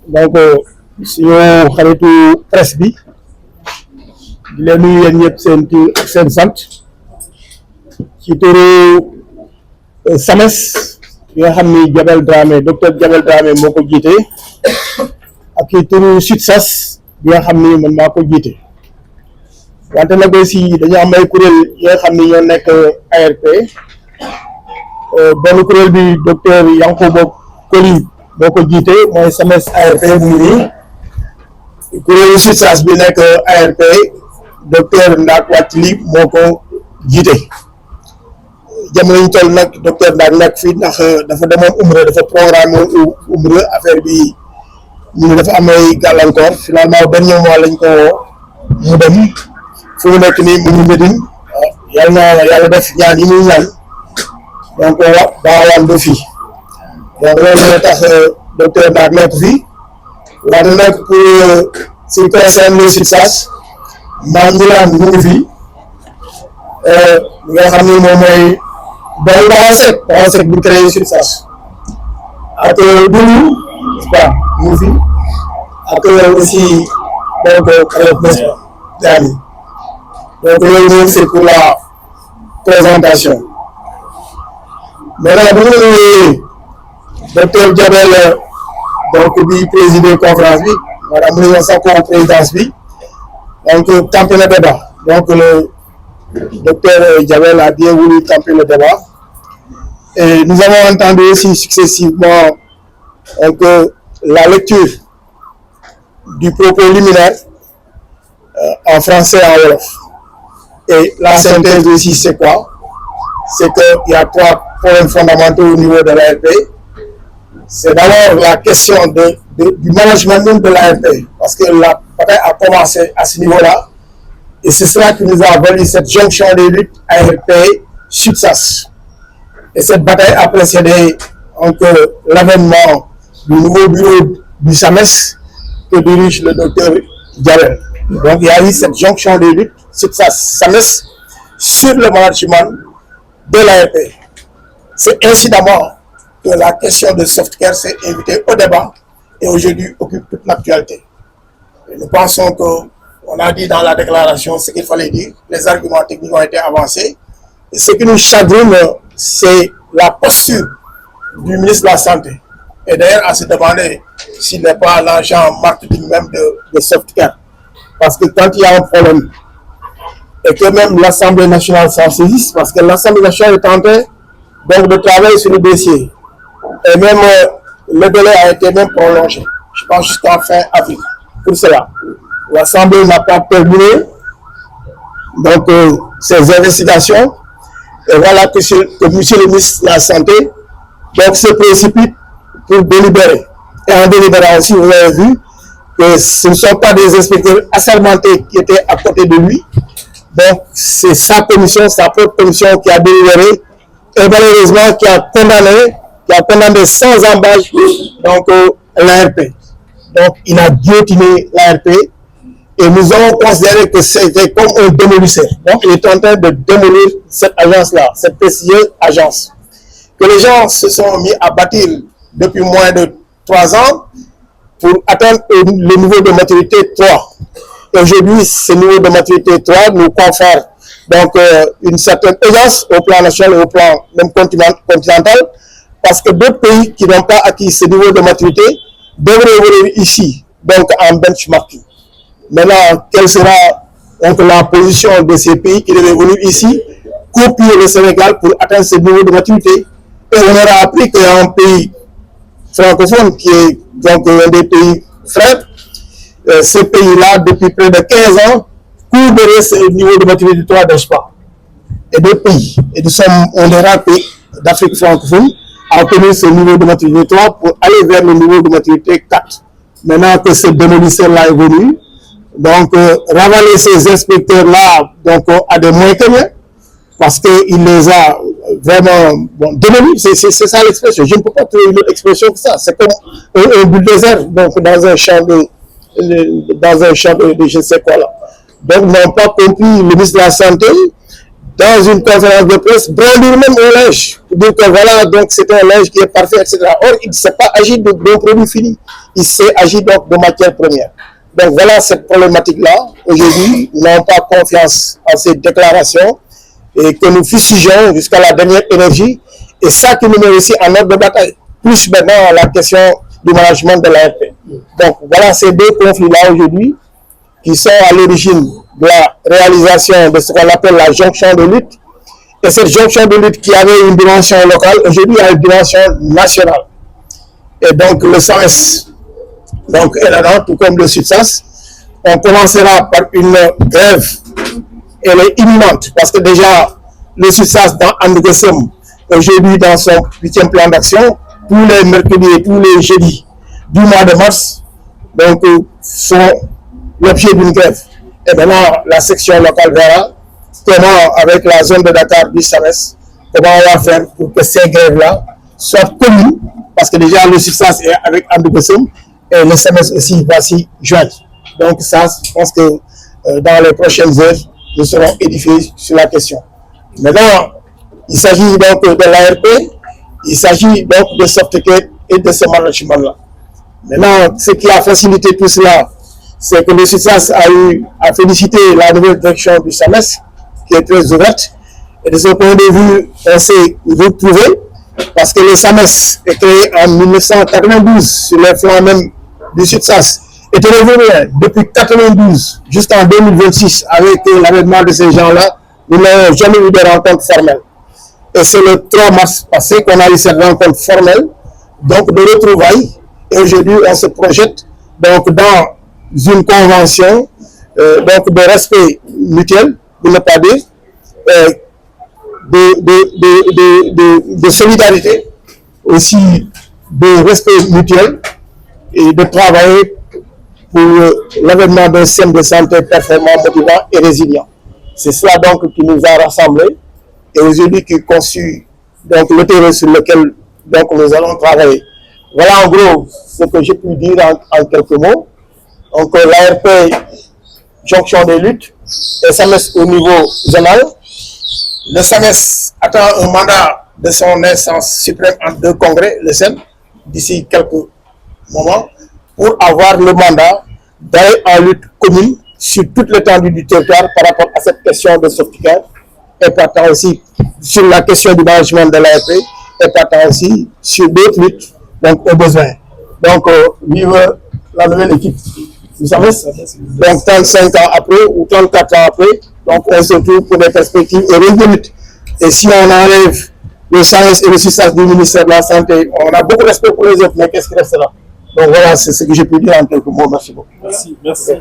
donc suñu xaritu presse bi di leen nuyu yéen ñëpp seen tur ak seen sant ci turu SAMES bi nga xam ni Diabel Dramé docteur Diabel Dramé moo ko jiite ak ci turu SUTSAS bi nga xam ni man maa ko jiite wante nag aussi dañu am ay kuréel yi nga xam ni ñoo nekk ARP benn kuréel bi docteur Yankhoba Coly boo ko jiite mooy SAMES ARP mu ngi nii kuréelu SUTSAS bi nekk ARP docteur Ndack Wathily moo ko jiite jamono ñu toll nag docteur Ndack nekk fii ndax dafa demoon umra dafa programme umra affaire bi ñu ne dafa am ay gàllankoor finalement dernier mois lañ ko mu dem fu mu nekk nii mu ngi Médine yàlla def ñaan yi muy ñaan donc baawaan ba fii donc loolu moo tax docteur Ndack nekk fii wante nag pour ce qui concerne le SUTSAS maa ngi naan mu ngi fii nga xam ni moom mooy donc Bawa Seck bu créé SUTSAS ak Doudou Ba mu ngi fi ak aussi donc Diaby donc loolu moom c'est pour la présentation maintenant bu ñu ñëwee docteur Diabel donc bi présider conférence bi maanaam mu ngi sax ko présidence bi donc camper le débat donc le docteur Diabel a bien voulu camper le débat et nous avons entendu aussi successivement que la lecture du propos liminaire en français et en wolof et la synthèse aussi c'est quoi? C'est qu'il y a 3 points fondamentaux au niveau de l'ARP. C'est d'abord la question du management même de l'ARP parce que la bataille a commencé à ce niveau-là et c'est cela qui nous a valu cette jonction des luttes ARP SUTSAS. Et cette bataille a précédé l'avènement du nouveau bureau du SAMES que dirige le docteur Diabel. Donc il y a eu cette jonction des luttes SUTSAS-SAMES sur le management de l'ARP. C'est incidemment que la question de softcare s'est invitée au débat et aujourd'hui occupe toute l'actualité. Nous pensons qu'on a dit dans la déclaration ce qu'il fallait dire, les arguments techniques ont été avancés. Et ce qui nous chagrine, c'est la posture du ministre de la Santé. Et d'ailleurs, à se demander s'il n'est pas l'agent marketing même de softcare. Parce que quand il y a un problème, et que même l'Assemblée nationale s'en saisisse, parce que l'Assemblée nationale est en train donc, de travailler sur le dossier. Et même le délai a été même prolongé, je pense jusqu'à fin avril. Pour cela, l'Assemblée n'a pas terminé donc, ses investigations. Et voilà que monsieur le ministre de la Santé donc, se précipite pour délibérer. Et en délibérant aussi, vous avez vu que ce ne sont pas des inspecteurs assermentés qui étaient à côté de lui. Donc, c'est sa commission, sa propre commission qui a délibéré et malheureusement qui a condamné sans embâche donc l'ARP. Donc, il a guillotiné l'ARP et nous avons considéré que c'était comme un démolisseur. Donc, il est en train de démolir cette agence-là, cette prestigieuse agence, que les gens se sont mis à bâtir depuis moins de 3 ans pour atteindre le niveau de maturité 3. Et aujourd'hui, ce niveau de maturité 3 nous confère donc une certaine aisance au plan national et au plan même continental, parce que d'autres pays qui n'ont pas acquis ce niveau de maturité devraient venir ici, donc en benchmarking. Maintenant, quelle sera donc la position de ces pays qui devaient venir ici, copier le Sénégal pour atteindre ce niveau de maturité? Et on aura appris qu'il y a un pays francophone qui est donc un des pays frères. Ce pays-là, depuis près de 15 ans, court derrière ce niveau de maturité 3, n'est-ce pas? Et d'autres pays, et nous sommes un des rares pays d'Afrique francophone à obtenir ce niveau de maturité 3 pour aller vers le niveau de maturité 4. Maintenant que ce démolisseur-là est venu, donc ravaler ces inspecteurs-là donc, à des moyens que rien, parce qu'il les a vraiment démolis, c'est ça l'expression. Je ne peux pas trouver une autre expression que ça. C'est comme un bulldozer donc, dans un champ de je ne sais quoi là. Donc, n'ont pas compris le ministre de la Santé dans une conférence de presse, brandir même un linge, pour dire que voilà, donc c'est un linge qui est parfait, etc. Or, il ne s'est pas agi d'un produit fini, il s'est agi donc de matière première. Donc voilà cette problématique-là. Aujourd'hui, nous n'avons pas confiance en ces déclarations et que nous fustigeons jusqu'à la dernière énergie. Et ça qui nous met aussi en ordre de bataille. Plus maintenant la question du management de l'ARP. Donc voilà ces deux conflits-là aujourd'hui qui sont à l'origine de la réalisation de ce qu'on appelle la jonction de lutte. Et cette jonction de lutte qui avait une dimension locale, aujourd'hui a une dimension nationale. Et donc le SAMES donc est là-dedans, tout comme le SUTSAS. On commencera par une grève. Elle est imminente parce que déjà le SUTSAS dans Andegesem, aujourd'hui dans son 8e plan d'action, tous les mercredis et tous les jeudis du mois de mars, donc sont l'objet d'une grève. Et maintenant, la section locale verra comment, avec la zone de Dakar du SAMES, comment on va faire pour que ces grèves-là soient connues, parce que déjà le SUTSAS est avec Andegesem et le SAMES aussi va s'y joindre. Donc ça, je pense que dans les prochaines heures, nous serons édifiés sur la question. Maintenant, il s'agit donc de l'ARP, il s'agit donc de Softcare et de ce management-là. Maintenant, ce qui a facilité tout cela, c'est que le SUTSAS a félicité la nouvelle direction du SAMES, qui est très ouverte. Et de ce point de vue, on s'est retrouvé, parce que le SAMES est créé en 1992, sur les flancs même du SUTSAS. Et depuis 1992 jusqu'en 2026, avec l'avènement de ces gens-là, nous n'avons jamais eu de rencontre formelle. Et c'est le 3 mars passé qu'on a eu cette rencontre formelle, donc de retrouvailles. Et aujourd'hui, on se projette donc dans une convention donc de respect mutuel, pour ne pas dire, de solidarité, aussi de respect mutuel et de travailler pour l'avènement d'un système de santé performant, motivant et résilient. C'est cela donc qui nous a rassemblés et aujourd'hui qui constitue donc le terrain sur lequel donc nous allons travailler. Voilà en gros ce que j'ai pu dire en quelques mots. Donc l'ARP, jonction des luttes, et SAMES au niveau zonal. Le SAMES attend un mandat de son instance suprême en 2 congrès, le SEN, d'ici quelques moments, pour avoir le mandat d'aller en lutte commune sur toute l'étendue du territoire par rapport à cette question de Softcare, et partant aussi sur la question du management de l'ARP, et partant aussi sur d'autres luttes donc, aux besoins. Donc, vive la nouvelle équipe. Vous savez, donc 35 ans après ou 34 ans après, donc on se trouve pour des perspectives heureuses de lutte. Et si on enlève le SAMES et le SUTSAS du ministère de la Santé, on a beaucoup de respect pour les autres, mais qu'est-ce qui restera? Donc voilà, c'est ce que j'ai pu dire en quelques mots. Merci beaucoup. Merci.